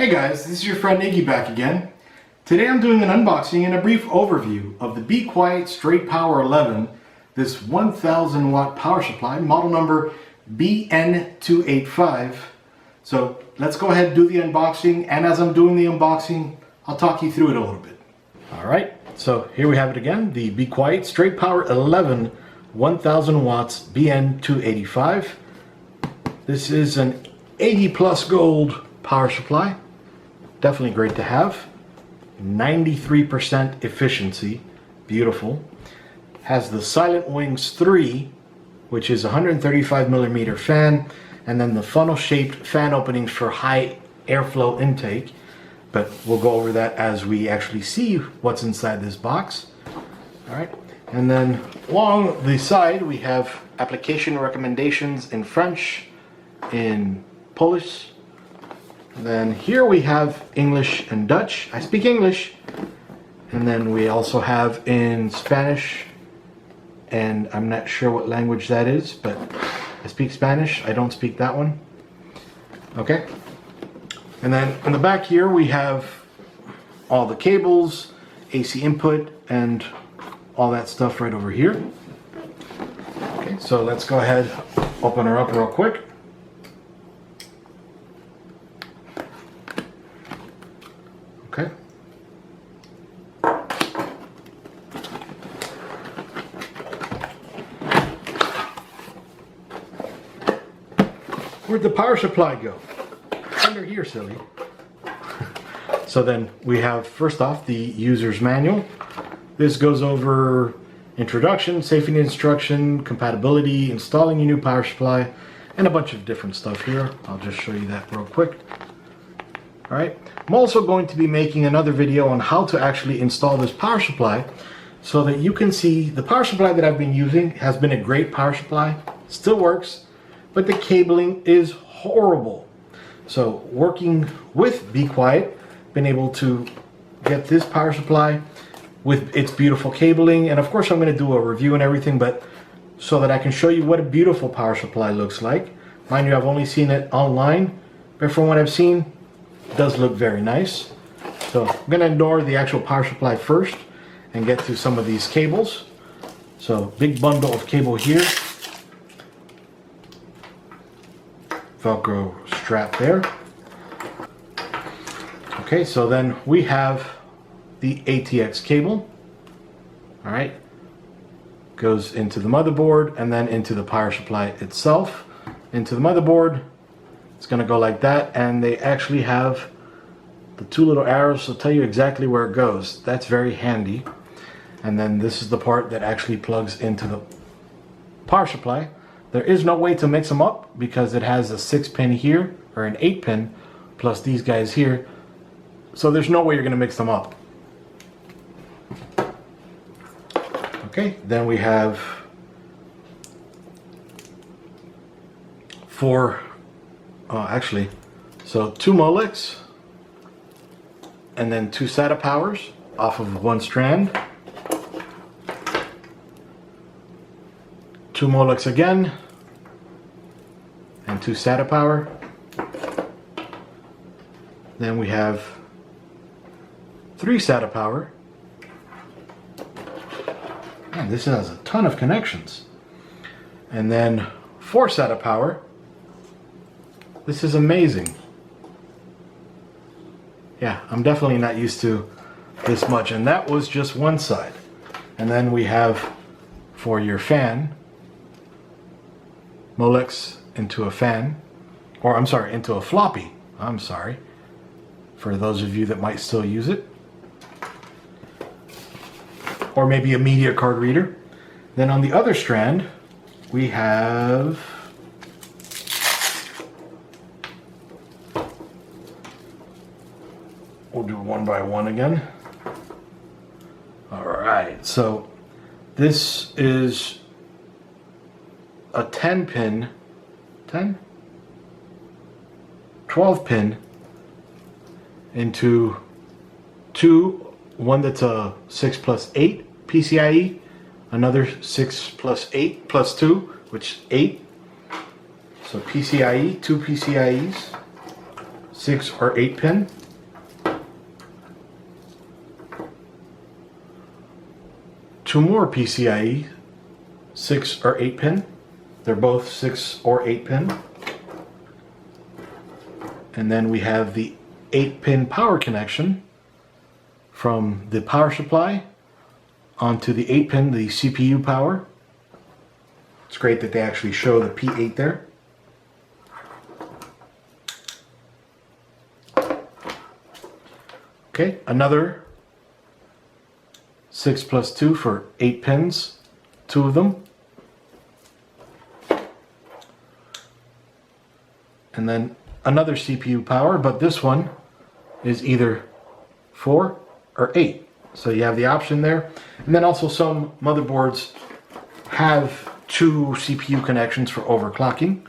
Hey guys, this is your friend Iggy back again. Today I'm doing an unboxing and a brief overview of the Be Quiet Straight Power 11, this 1000 watt power supply, model number BN285. So let's go ahead and do the unboxing, and as I'm doing the unboxing, I'll talk you through it a little bit. Alright, so here we have it again, the Be Quiet Straight Power 11 1000 watts BN285. This is an 80 plus gold power supply. Definitely great to have. 93% efficiency. Beautiful. Has the Silent Wings 3, which is a 135 millimeter fan, and then the funnel shaped fan openings for high airflow intake. But we'll go over that as we actually see what's inside this box. Alright, and then along the side we have application recommendations in French, in Polish. And then here we have English and Dutch. I speak English. And then we also have in Spanish, and I'm not sure what language that is, but I speak Spanish. I don't speak that one. Okay. And then in the back here we have all the cables, AC input, and all that stuff right over here. Okay, so let's go ahead, open her up real quick. Okay. Where'd the power supply go? Under here, silly. So then we have, first off, the user's manual. This goes over introduction, safety instruction, compatibility, installing your new power supply, and a bunch of different stuff here. I'll just show you that real quick. Alright, I'm also going to be making another video on how to actually install this power supply so that you can see the power supply that I've been using has been a great power supply, still works, but the cabling is horrible. So working with Be Quiet, been able to get this power supply with its beautiful cabling, and of course I'm going to do a review and everything, but so that I can show you what a beautiful power supply looks like. Mind you, I've only seen it online, but from what I've seen, it does look very nice. So I'm going to ignore the actual power supply first and get to some of these cables. So big bundle of cable here. Velcro strap there. Okay, so then we have the ATX cable. All right, goes into the motherboard and then into the power supply itself. Into the motherboard, it's going to go like that, and they actually have the two little arrows to tell you exactly where it goes. That's very handy. And then this is the part that actually plugs into the power supply. There is no way to mix them up because it has a 6-pin here, or an 8-pin, plus these guys here. So there's no way you're going to mix them up. Okay, then we have four, so two Molex, and then two SATA powers off of one strand. Two Molex again, and two SATA power. Then we have three SATA power. Man, this has a ton of connections. And then four SATA power. This is amazing. Yeah, I'm definitely not used to this much. And that was just one side. And then we have for your fan, Molex into a fan, or I'm sorry, into a floppy. I'm sorry, for those of you that might still use it. Or maybe a media card reader. Then on the other strand, we have we'll do one by one again. All right, so this is a 10-pin, 12-pin into one that's a 6+8 PCIe, another 6+8 plus 2, which is 8. So PCIe, two PCIes. 6 or 8 pin. Two more PCIe 6 or 8 pin. They're both 6 or 8 pin. And then we have the 8 pin power connection from the power supply onto the 8 pin, the CPU power. It's great that they actually show the P8 there. Okay, another 6 plus 2 for 8 pins, 2 of them. And then another CPU power, but this one is either 4 or 8. So you have the option there. And then also some motherboards have 2 CPU connections for overclocking,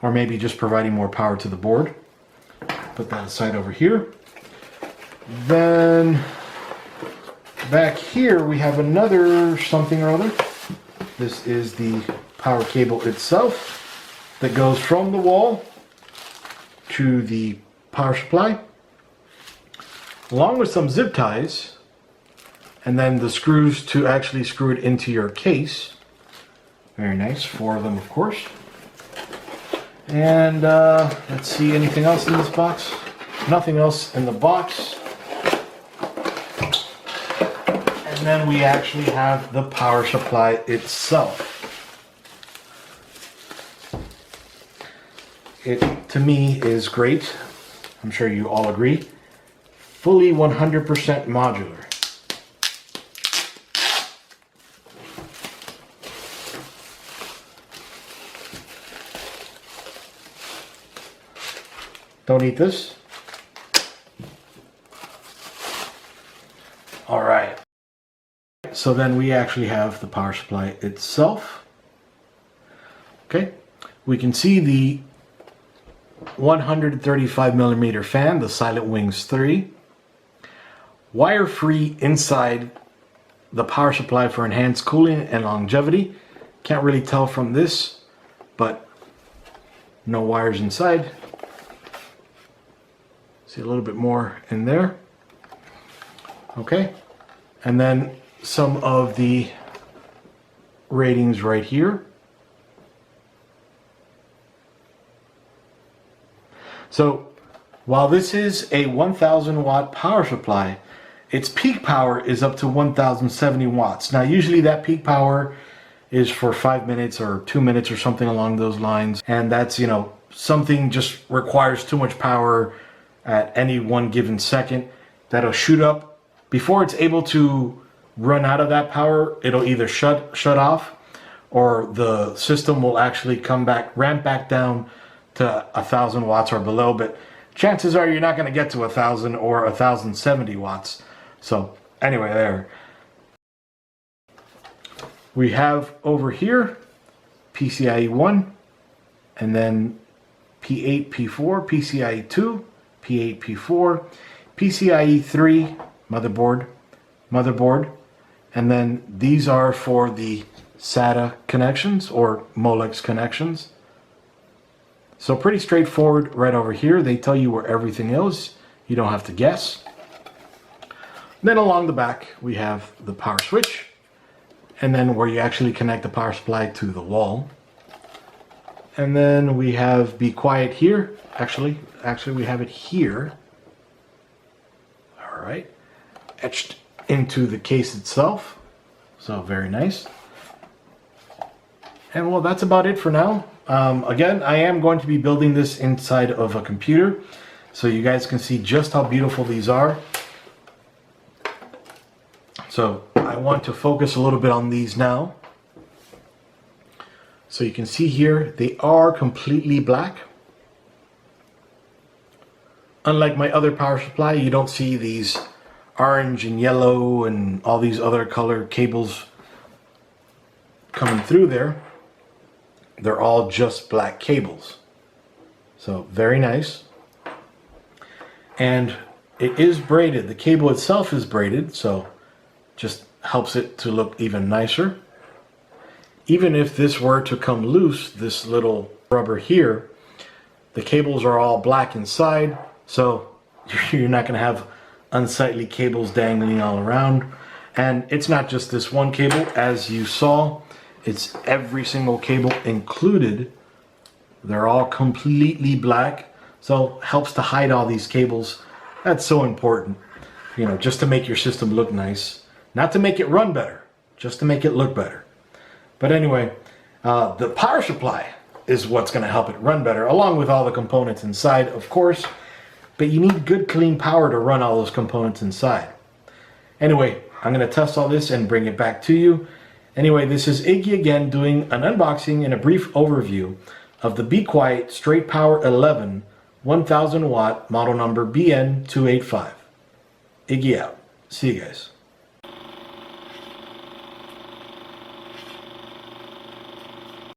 or maybe just providing more power to the board. Put that aside over here. Then back here we have another something or other. This is the power cable itself that goes from the wall to the power supply, along with some zip ties, and then the screws to actually screw it into your case. Very nice, 4 of them of course. And let's see, anything else in this box? Nothing else in the box. And then we actually have the power supply itself. It, to me, is great. I'm sure you all agree. Fully 100% modular. Don't eat this. All right. So then we actually have the power supply itself. Okay. We can see the 135 millimeter fan, the Silent Wings 3. Wire-free inside the power supply for enhanced cooling and longevity. Can't really tell from this, but no wires inside. See a little bit more in there. Okay, and then some of the ratings right here. So while this is a 1000 watt power supply, its peak power is up to 1070 watts. Now usually that peak power is for 5 minutes or 2 minutes or something along those lines, and that's, you know, something just requires too much power at any one given second. That'll shoot up. Before it's able to run out of that power, it'll either shut off, or the system will actually ramp back down to 1000 watts or below. But chances are you're not going to get to 1000 or 1070 watts. So anyway, there we have over here PCIe 1, and then P8, P4, PCIe 2, P8, P4, PCIe 3 motherboard, and then these are for the SATA connections or Molex connections. So pretty straightforward right over here. They tell you where everything is. You don't have to guess. Then along the back we have the power switch, and then where you actually connect the power supply to the wall. And then we have Be Quiet here. Actually we have it here. All right, etched into the case itself. So very nice. And well, that's about it for now. Again, I am going to be building this inside of a computer, so you guys can see just how beautiful these are. So I want to focus a little bit on these now. So you can see here, they are completely black. Unlike my other power supply, you don't see these orange and yellow and all these other color cables coming through there. They're all just black cables. So very nice. And it is braided. The cable itself is braided, so just helps it to look even nicer. Even if this were to come loose, this little rubber here, The cables are all black inside, so you're not going to have unsightly cables dangling all around. And it's not just this one cable, as you saw, it's every single cable included. They're all completely black, so helps to hide all these cables. That's so important, you know, just to make your system look nice. Not to make it run better, just to make it look better. But anyway, the power supply is what's going to help it run better, along with all the components inside, of course. But you need good, clean power to run all those components inside. Anyway, I'm going to test all this and bring it back to you. Anyway, this is Iggy again doing an unboxing and a brief overview of the bequiet Straight Power 11 1000 watt model number BN285. Iggy out. See you guys.